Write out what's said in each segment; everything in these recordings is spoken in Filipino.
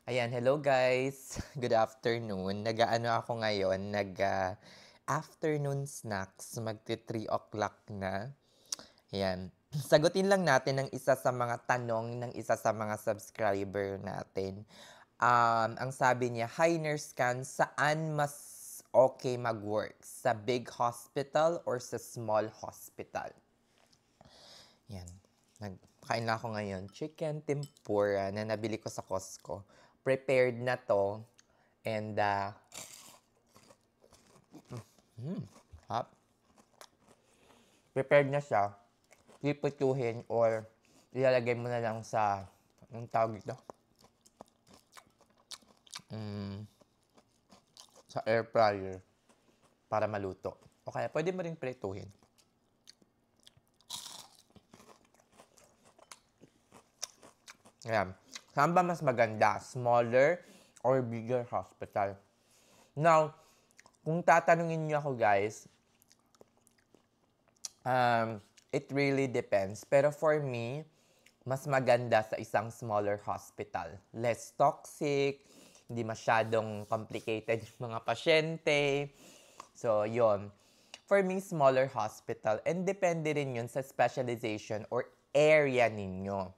Ayan, hello guys. Good afternoon. Nag-aano ako ngayon, afternoon snacks. Magti 3 o'clock na. Ayan. Sagutin lang natin ang isa sa mga tanong ng isa sa mga subscriber natin. Ang sabi niya, "Hi Nurse Can, saan mas okay mag-work? Sa big hospital or sa small hospital?" Yan. Nagkain na ako ngayon. Chicken tempura na nabili ko sa Costco. Prepared na to. And, hap, prepared na siya. Piprituhin or ilalagay mo na lang sa, anong tawag ito? Mm, sa air fryer para maluto. O kaya pwede mo rin prituhin. Ayan. Saan ba mas maganda? Smaller or bigger hospital? Now, kung tatanungin niyo ako guys, it really depends. Pero for me, mas maganda sa isang smaller hospital. Less toxic, hindi masyadong complicated yung mga pasyente. So, yon. For me, smaller hospital. And depende rin yun sa specialization or area ninyo.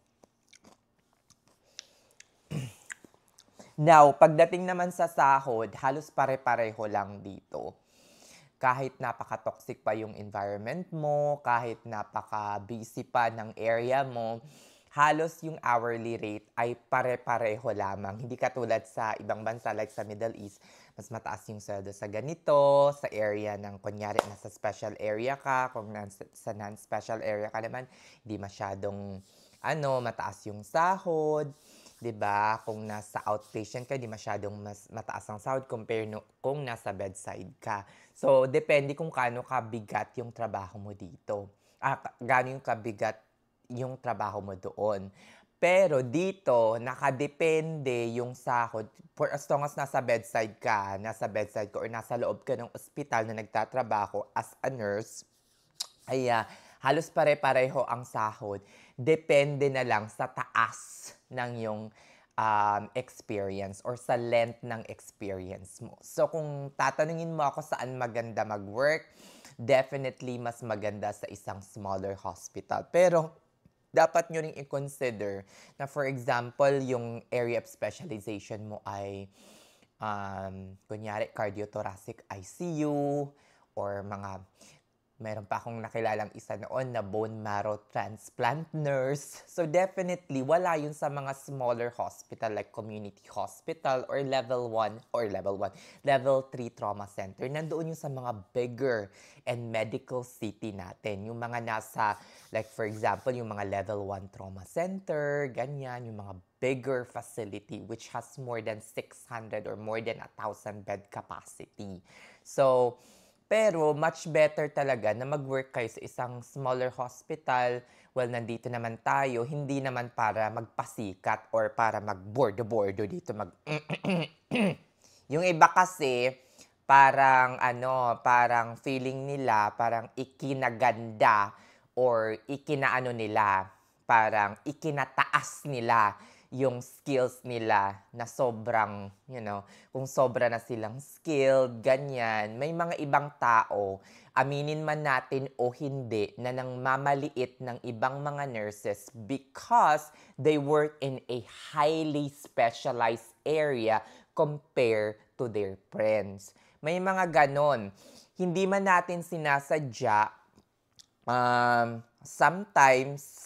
Now, pagdating naman sa sahod, halos pare-pareho lang dito. Kahit napaka-toxic pa yung environment mo, kahit napaka-busy pa ng area mo, halos yung hourly rate ay pare-pareho lamang. Hindi katulad sa ibang bansa like sa Middle East, mas mataas yung sweldo sa ganito, sa area ng kunyari nasa special area ka, kung sa non-special area ka naman, hindi masyadong mataas yung sahod. 'Di ba? Kung nasa outpatient ka, di masyadong mas mataas ang sahod compare kung nasa bedside ka. So, depende kung kaano kabigat yung trabaho mo dito. Gaano yung kabigat yung trabaho mo doon. Pero dito, nakadepende yung sahod. For as long as nasa bedside ka or nasa loob ka ng ospital na nagtatrabaho as a nurse, ay halos pare-pareho ang sahod. Depende na lang sa taas ng yung experience or sa length ng experience mo. So kung tatanungin mo ako saan maganda mag-work, definitely mas maganda sa isang smaller hospital. Pero dapat nyo ring i-consider na for example, yung area of specialization mo ay kunyari cardiothoracic ICU or mga meron pa akong nakilalang isa noon na bone marrow transplant nurse. So definitely, wala yun sa mga smaller hospital like community hospital or level 3 trauma center. Nandoon yung sa mga bigger and medical city natin. Yung mga nasa, like for example, yung mga level 1 trauma center, ganyan, yung mga bigger facility which has more than 600 or more than 1,000 bed capacity. So, pero much better talaga na mag-work kayo sa isang smaller hospital. Well, nandito naman tayo, hindi naman para magpasikat or para mag-bordo-bordo dito, Yung iba kasi, parang feeling nila, parang ikinaganda or ikinaano nila, parang ikinataas nila yung skills nila na sobrang, kung sobra na silang skilled, ganyan. May mga ibang tao, aminin man natin o hindi, na nang mamaliit ng ibang mga nurses because they work in a highly specialized area compare to their friends. May mga ganon. Hindi man natin sinasadya, sometimes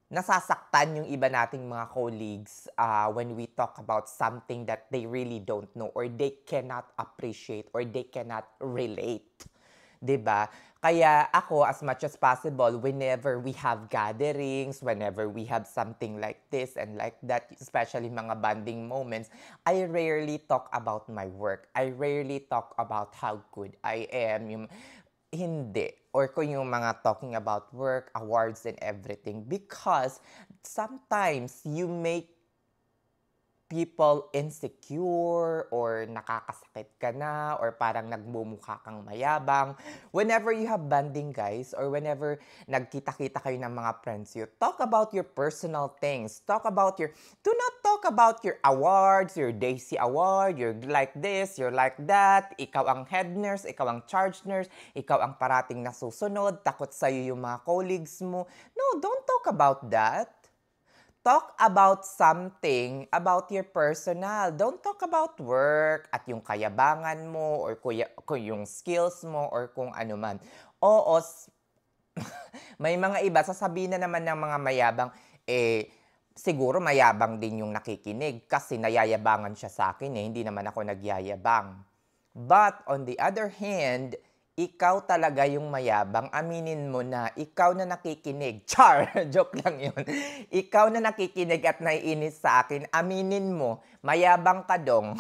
nasasaktan yung iba nating mga colleagues when we talk about something that they really don't know or they cannot appreciate or they cannot relate. 'Di ba? Kaya ako, as much as possible, whenever we have gatherings, whenever we have something like this and like that, especially mga bonding moments, I rarely talk about my work. I rarely talk about how good I am. Hindi. Or kung yung mga talking about work, awards, and everything. Because sometimes you make people insecure or nakakasakit ka na or parang nagmumukha kang mayabang. Whenever you have banding, guys, or whenever nagkita-kita kayo ng mga friends you, talk about your personal things. Do not talk about your awards, your Daisy Award, you're like this, you're like that, ikaw ang head nurse, ikaw ang charge nurse, ikaw ang parating nasusunod, takot sa'yo yung mga colleagues mo. No, don't talk about that. Talk about something about your personal. Don't talk about work at yung kayabangan mo or kung yung skills mo or kung ano man. Oo, may mga iba, sasabihin na naman ng mga mayabang, siguro mayabang din yung nakikinig kasi nayayabangan siya sa akin hindi naman ako nagyayabang. But on the other hand, ikaw talaga yung mayabang, aminin mo na ikaw na nakikinig. Char! Joke lang yun. Ikaw na nakikinig at naiinis sa akin, aminin mo, mayabang ka dong.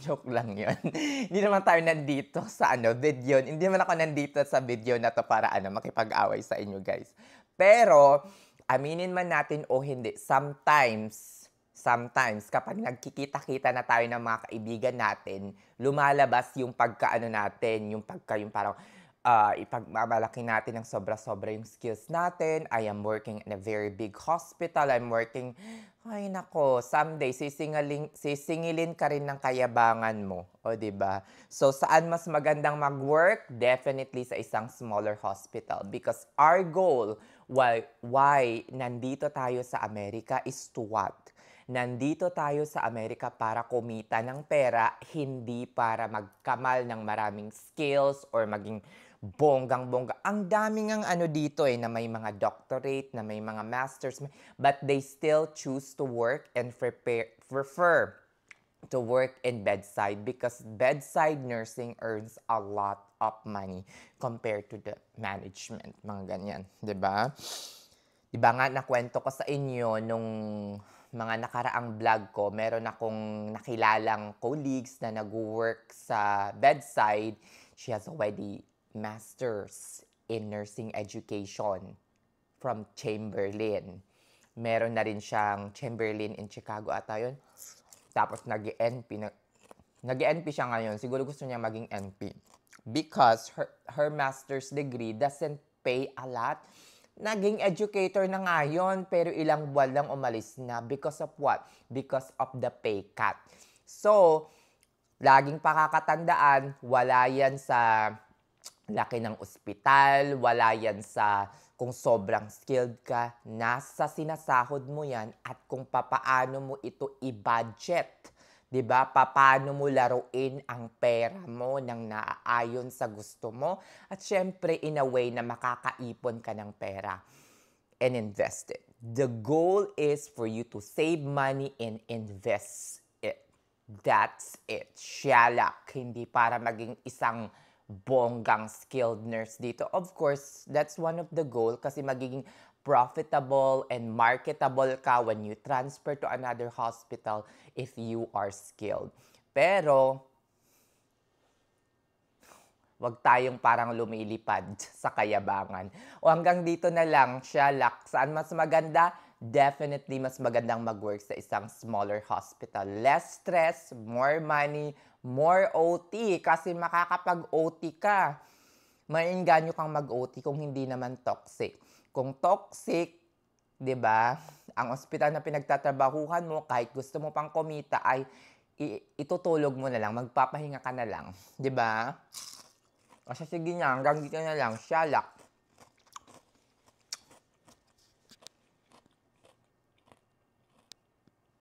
Joke lang yun. Hindi naman tayo nandito sa video. Hindi naman ako nandito sa video na to para makipag-away sa inyo, guys. Pero, aminin man natin o hindi, sometimes kapag nagkikita-kita na tayo ng mga kaibigan natin, lumalabas yung pagkaano natin, yung parang ipagmamalaki natin ng sobra-sobra yung skills natin. I am working in a very big hospital. Ay nako, someday sisingilin ka rin ng kayabangan mo. O, diba? So, saan mas magandang mag-work? Definitely sa isang smaller hospital. Because our goal, why nandito tayo sa Amerika is to what? Nandito tayo sa Amerika para kumita ng pera, hindi para magkamal ng maraming skills or maging bonggang-bongga. Ang daming ang dito na may mga doctorate, na may mga masters, but they still choose to work and prefer to work in bedside because bedside nursing earns a lot of money compared to the management, mga ganyan, 'di ba? 'Di ba nga nakwento ko sa inyo nung mga nakaraang vlog ko, meron akong nakilalang colleagues na nag-work sa bedside. She has already masters in nursing education from Chamberlain. Meron na rin siyang Chamberlain in Chicago ata yun. Tapos nag-NP siya ngayon. Siguro gusto niya maging NP. Because her master's degree doesn't pay a lot. Naging educator na nga yun, pero ilang buwan lang umalis na. Because of what? Because of the pay cut. So, laging pakakatandaan, wala yan sa laki ng ospital, wala yan sa kung sobrang skilled ka. Nasa sinasahod mo yan at kung papaano mo ito i-budget. 'Di ba? Paano mo laruin ang pera mo nang naaayon sa gusto mo at syempre in a way na makakaipon ka ng pera and invest it. The goal is for you to save money and invest it. That's it. Siyalak. Hindi para maging isang bonggang skilled nurse dito. Of course, that's one of the goal kasi magiging profitable and marketable ka when you transfer to another hospital if you are skilled. Pero, wag tayong parang lumilipad sa kayabangan. O hanggang dito na lang, siyalak. Saan mas maganda? Definitely mas magandang mag-work sa isang smaller hospital. Less stress, more money, more OT. Kasi makakapag-OT ka. Mainganyo kang mag-OT kung hindi naman toxic. Kung toxic, 'di ba? Ang ospital na pinagtatrabahuhan mo, kahit gusto mo pang kumita ay itutulog mo na lang, magpapahinga ka na lang, 'di ba? Kasi sige na, hanggang dito na lang, siyalak.